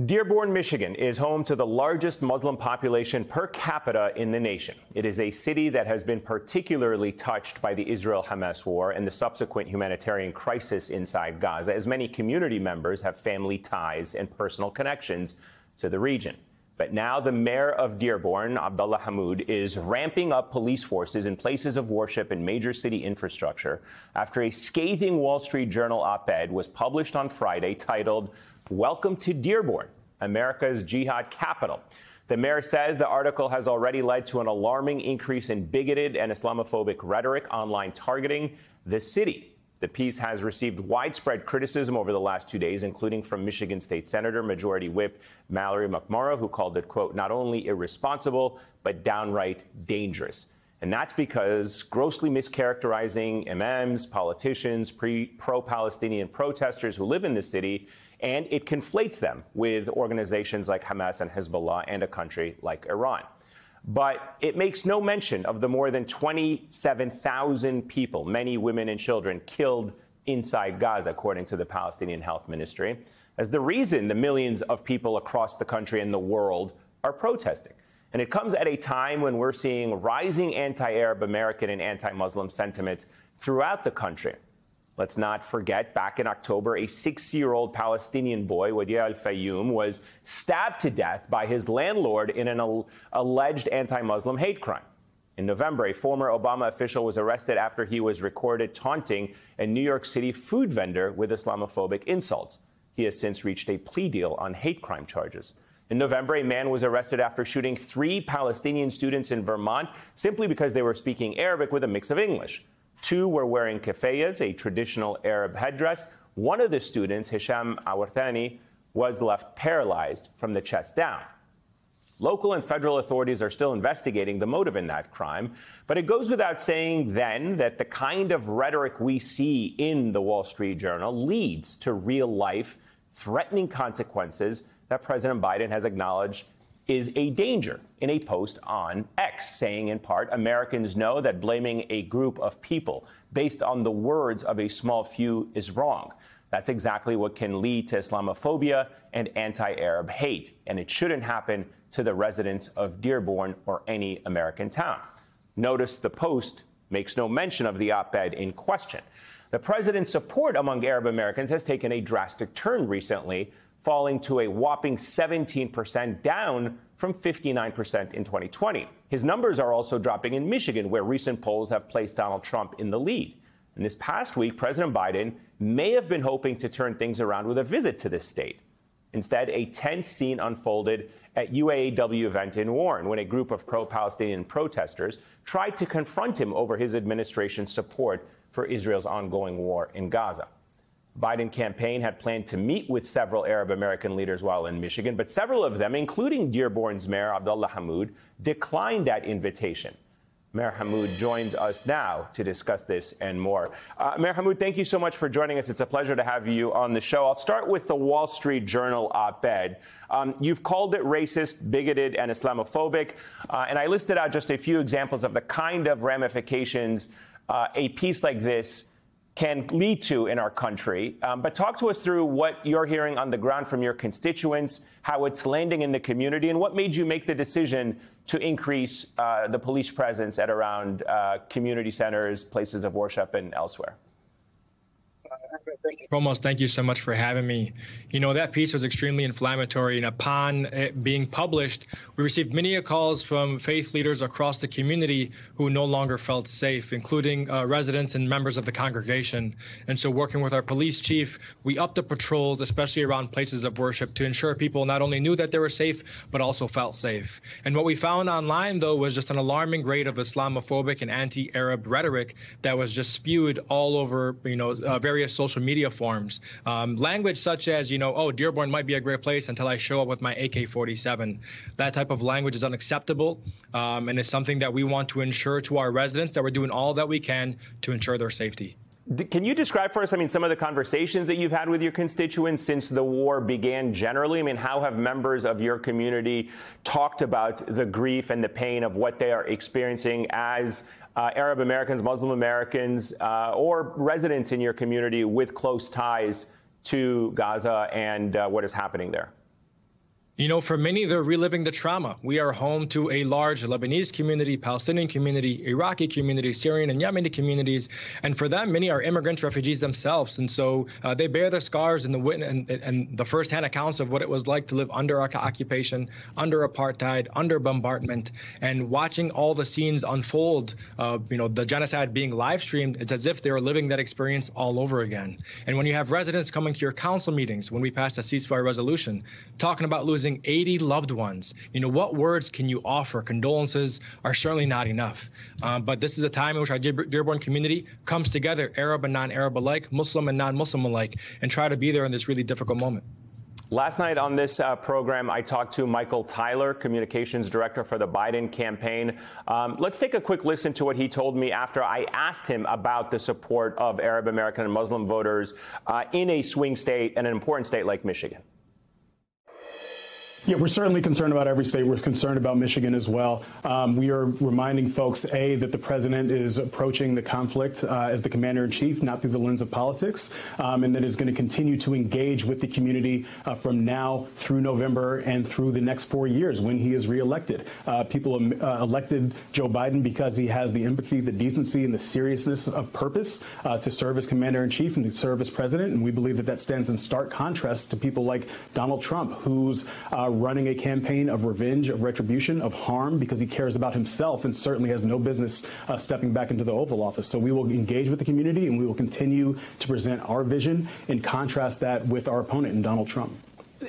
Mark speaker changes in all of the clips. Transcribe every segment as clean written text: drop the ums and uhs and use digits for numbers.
Speaker 1: Dearborn, Michigan is home to the largest Muslim population per capita in the nation. It is a city that has been particularly touched by the Israel-Hamas war and the subsequent humanitarian crisis inside Gaza, as many community members have family ties and personal connections to the region. But now the mayor of Dearborn, Abdullah Hammoud, is ramping up police forces in places of worship and major city infrastructure after a scathing Wall Street Journal op-ed was published on Friday titled, "Welcome to Dearborn, America's Jihad Capital." The mayor says the article has already led to an alarming increase in bigoted and Islamophobic rhetoric online targeting the city. The piece has received widespread criticism over the last 2 days, including from Michigan State Senator Majority Whip Mallory McMorrow, who called it, quote, not only irresponsible, but downright dangerous. And that's because grossly mischaracterizing imams, politicians, pro-Palestinian protesters who live in the city, and it conflates them with organizations like Hamas and Hezbollah and a country like Iran. But it makes no mention of the more than 27,000 people, many women and children, killed inside Gaza, according to the Palestinian Health Ministry, as the reason the millions of people across the country and the world are protesting. And it comes at a time when we're seeing rising anti-Arab American and anti-Muslim sentiments throughout the country. Let's not forget, back in October, a 6-year-old Palestinian boy, Wadih al-Fayoum, was stabbed to death by his landlord in an alleged anti-Muslim hate crime. In November, a former Obama official was arrested after he was recorded taunting a New York City food vendor with Islamophobic insults. He has since reached a plea deal on hate crime charges. In November, a man was arrested after shooting 3 Palestinian students in Vermont simply because they were speaking Arabic with a mix of English. 2 were wearing keffiyehs, a traditional Arab headdress. One of the students, Hisham Awarthani, was left paralyzed from the chest down. Local and federal authorities are still investigating the motive in that crime, but it goes without saying then that the kind of rhetoric we see in the Wall Street Journal leads to real-life, threatening consequences that President Biden has acknowledged is a danger in a post on X, saying in part, Americans know that blaming a group of people based on the words of a small few is wrong. That's exactly what can lead to Islamophobia and anti-Arab hate, and it shouldn't happen to the residents of Dearborn or any American town. Notice the post makes no mention of the op-ed in question. The president's support among Arab Americans has taken a drastic turn recently, falling to a whopping 17%, down from 59% in 2020. His numbers are also dropping in Michigan, where recent polls have placed Donald Trump in the lead. And this past week, President Biden may have been hoping to turn things around with a visit to this state. Instead, a tense scene unfolded at UAW event in Warren when a group of pro-Palestinian protesters tried to confront him over his administration's support for Israel's ongoing war in Gaza. Biden campaign had planned to meet with several Arab American leaders while in Michigan, but several of them, including Dearborn's mayor Abdullah Hammoud, declined that invitation. Mayor Hammoud joins us now to discuss this and more. Mayor Hammoud, thank you so much for joining us. It's a pleasure to have you on the show. I'll start with the Wall Street Journal op-ed. You've called it racist, bigoted, and Islamophobic, and I listed out just a few examples of the kind of ramifications a piece like this can lead to in our country. But talk to us through what you're hearing on the ground from your constituents, how it's landing in the community, and what made you make the decision to increase the police presence at around community centers, places of worship, and elsewhere.
Speaker 2: Foremost, thank you so much for having me. You know, that piece was extremely inflammatory, and upon it being published, we received many calls from faith leaders across the community who no longer felt safe, including residents and members of the congregation. And so working with our police chief, we upped the patrols, especially around places of worship, to ensure people not only knew that they were safe, but also felt safe. And what we found online, though, was just an alarming rate of Islamophobic and anti-Arab rhetoric that was just spewed all over, various social media forms. Language such as, oh, Dearborn might be a great place until I show up with my AK-47. That type of language is unacceptable, and it's something that we want to ensure to our residents that we're doing all that we can to ensure their safety.
Speaker 1: Can you describe for us, some of the conversations that you've had with your constituents since the war began generally? How have members of your community talked about the grief and the pain of what they are experiencing as Arab Americans, Muslim Americans, or residents in your community with close ties to Gaza and what is happening there?
Speaker 2: You know, for many, they're reliving the trauma. We are home to a large Lebanese community, Palestinian community, Iraqi community, Syrian and Yemeni communities. And for them, many are immigrants, refugees themselves. And so they bear the scars and the firsthand accounts of what it was like to live under occupation, under apartheid, under bombardment, and watching all the scenes unfold, the genocide being live streamed. It's as if they were living that experience all over again. And when you have residents coming to your council meetings, when we passed a ceasefire resolution, talking about losing 80 loved ones. What words can you offer? Condolences are certainly not enough. But this is a time in which our Dearborn community comes together, Arab and non-Arab alike, Muslim and non-Muslim alike, and try to be there in this really difficult moment.
Speaker 1: Last night on this program, I talked to Michael Tyler, communications director for the Biden campaign. Let's take a quick listen to what he told me after I asked him about the support of Arab American and Muslim voters in a swing state and an important state like Michigan.
Speaker 3: Yeah, we're certainly concerned about every state. We're concerned about Michigan as well. We are reminding folks, A, that the president is approaching the conflict as the commander-in-chief, not through the lens of politics, and that is going to continue to engage with the community from now through November and through the next 4 years when he is reelected. People elected Joe Biden because he has the empathy, the decency, and the seriousness of purpose to serve as commander-in-chief and to serve as president, and we believe that stands in stark contrast to people like Donald Trump, who's running a campaign of revenge, of retribution, of harm, because he cares about himself and certainly has no business stepping back into the Oval Office. So we will engage with the community and we will continue to present our vision and contrast that with our opponent in Donald Trump.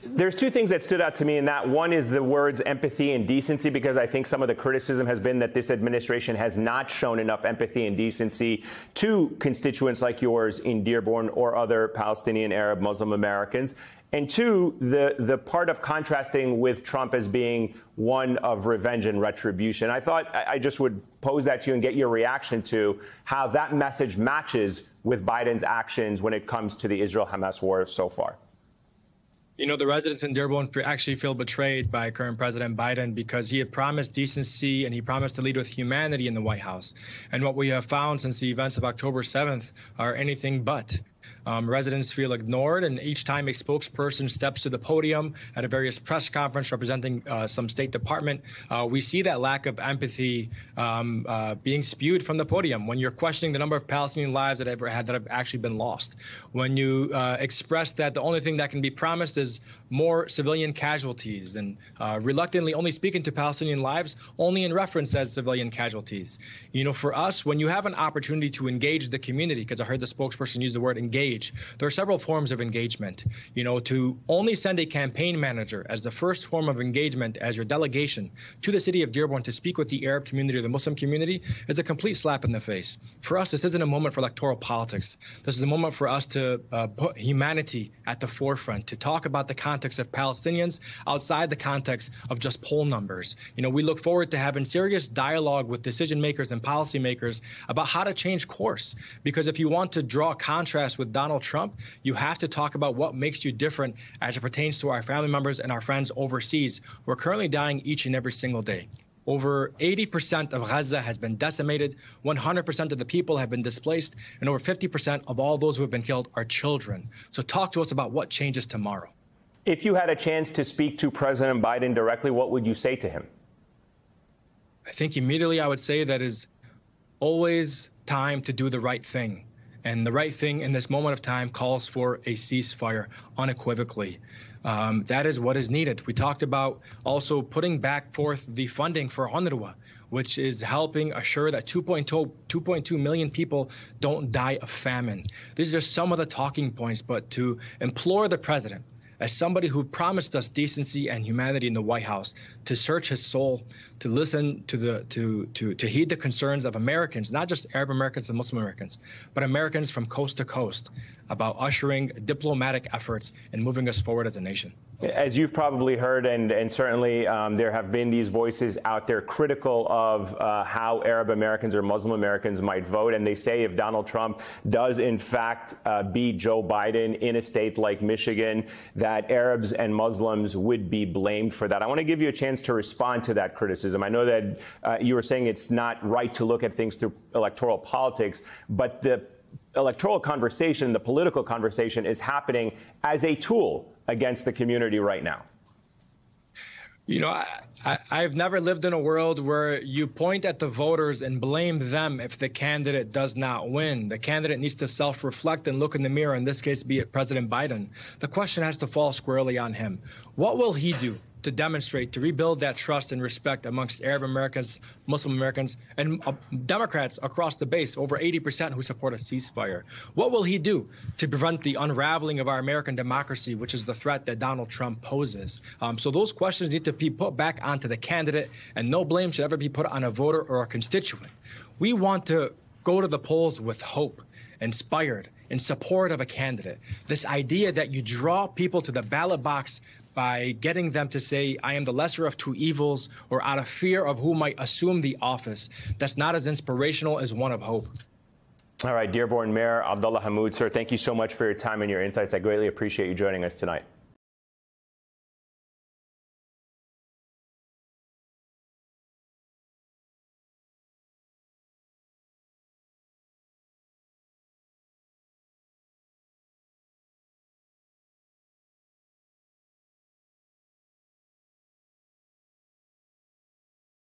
Speaker 1: There's two things that stood out to me in that. One is the words empathy and decency, because I think some of the criticism has been that this administration has not shown enough empathy and decency to constituents like yours in Dearborn or other Palestinian, Arab, Muslim Americans. And two, the part of contrasting with Trump as being one of revenge and retribution. I thought I just would pose that to you and get your reaction to how that message matches with Biden's actions when it comes to the Israel-Hamas war so far.
Speaker 2: The residents in Dearborn actually feel betrayed by current President Biden because he had promised decency and he promised to lead with humanity in the White House. And what we have found since the events of October 7th are anything but. Residents feel ignored, and each time a spokesperson steps to the podium at a various press conference representing some State Department, we see that lack of empathy being spewed from the podium. When you're questioning the number of Palestinian lives that have actually been lost, when you express that the only thing that can be promised is more civilian casualties, and reluctantly only speaking to Palestinian lives only in reference as civilian casualties. For us, when you have an opportunity to engage the community, because I heard the spokesperson use the word engage, there are several forms of engagement. To only send a campaign manager as the first form of engagement as your delegation to the city of Dearborn to speak with the Arab community or the Muslim community is a complete slap in the face. For us, this isn't a moment for electoral politics. This is a moment for us to put humanity at the forefront, to talk about the context of Palestinians outside the context of just poll numbers. We look forward to having serious dialogue with decision makers and policymakers about how to change course. Because if you want to draw a contrast with Donald Trump, you have to talk about what makes you different as it pertains to our family members and our friends overseas who are currently dying each and every single day. Over 80% of Gaza has been decimated, 100% of the people have been displaced, and over 50% of all those who have been killed are children. So talk to us about what changes tomorrow.
Speaker 1: If you had a chance to speak to President Biden directly, what would you say to him?
Speaker 2: I think immediately I would say that is always time to do the right thing. And the right thing in this moment of time calls for a ceasefire unequivocally. That is what is needed. We talked about also putting back forth the funding for UNRWA, which is helping assure that 2.2 million people don't die of famine. These are just some of the talking points, but to implore the president, as somebody who promised us decency and humanity in the White House, to search his soul, to listen to heed the concerns of Americans, not just Arab Americans and Muslim Americans, but Americans from coast to coast, about ushering diplomatic efforts and moving us forward as a nation.
Speaker 1: As you've probably heard, and certainly there have been these voices out there critical of how Arab Americans or Muslim Americans might vote. And they say if Donald Trump does, in fact, beat Joe Biden in a state like Michigan, that Arabs and Muslims would be blamed for that. I want to give you a chance to respond to that criticism. I know that you were saying it's not right to look at things through electoral politics, but the electoral conversation, the political conversation is happening as a tool against the community right now.
Speaker 2: You know, I've never lived in a world where you point at the voters and blame them if the candidate does not win. The candidate needs to self-reflect and look in the mirror, in this case, be it President Biden. The question has to fall squarely on him. What will he do to demonstrate, to rebuild that trust and respect amongst Arab Americans, Muslim Americans, and Democrats across the base, over 80% who support a ceasefire? What will he do to prevent the unraveling of our American democracy, which is the threat that Donald Trump poses? So those questions need to be put back onto the candidate, and no blame should ever be put on a voter or a constituent. We want to go to the polls with hope, inspired, in support of a candidate. This idea that you draw people to the ballot box by getting them to say, I am the lesser of two evils, or out of fear of who might assume the office, that's not as inspirational as one of hope.
Speaker 1: All right, Dearborn Mayor Abdullah Hammoud, sir, thank you so much for your time and your insights. I greatly appreciate you joining us tonight.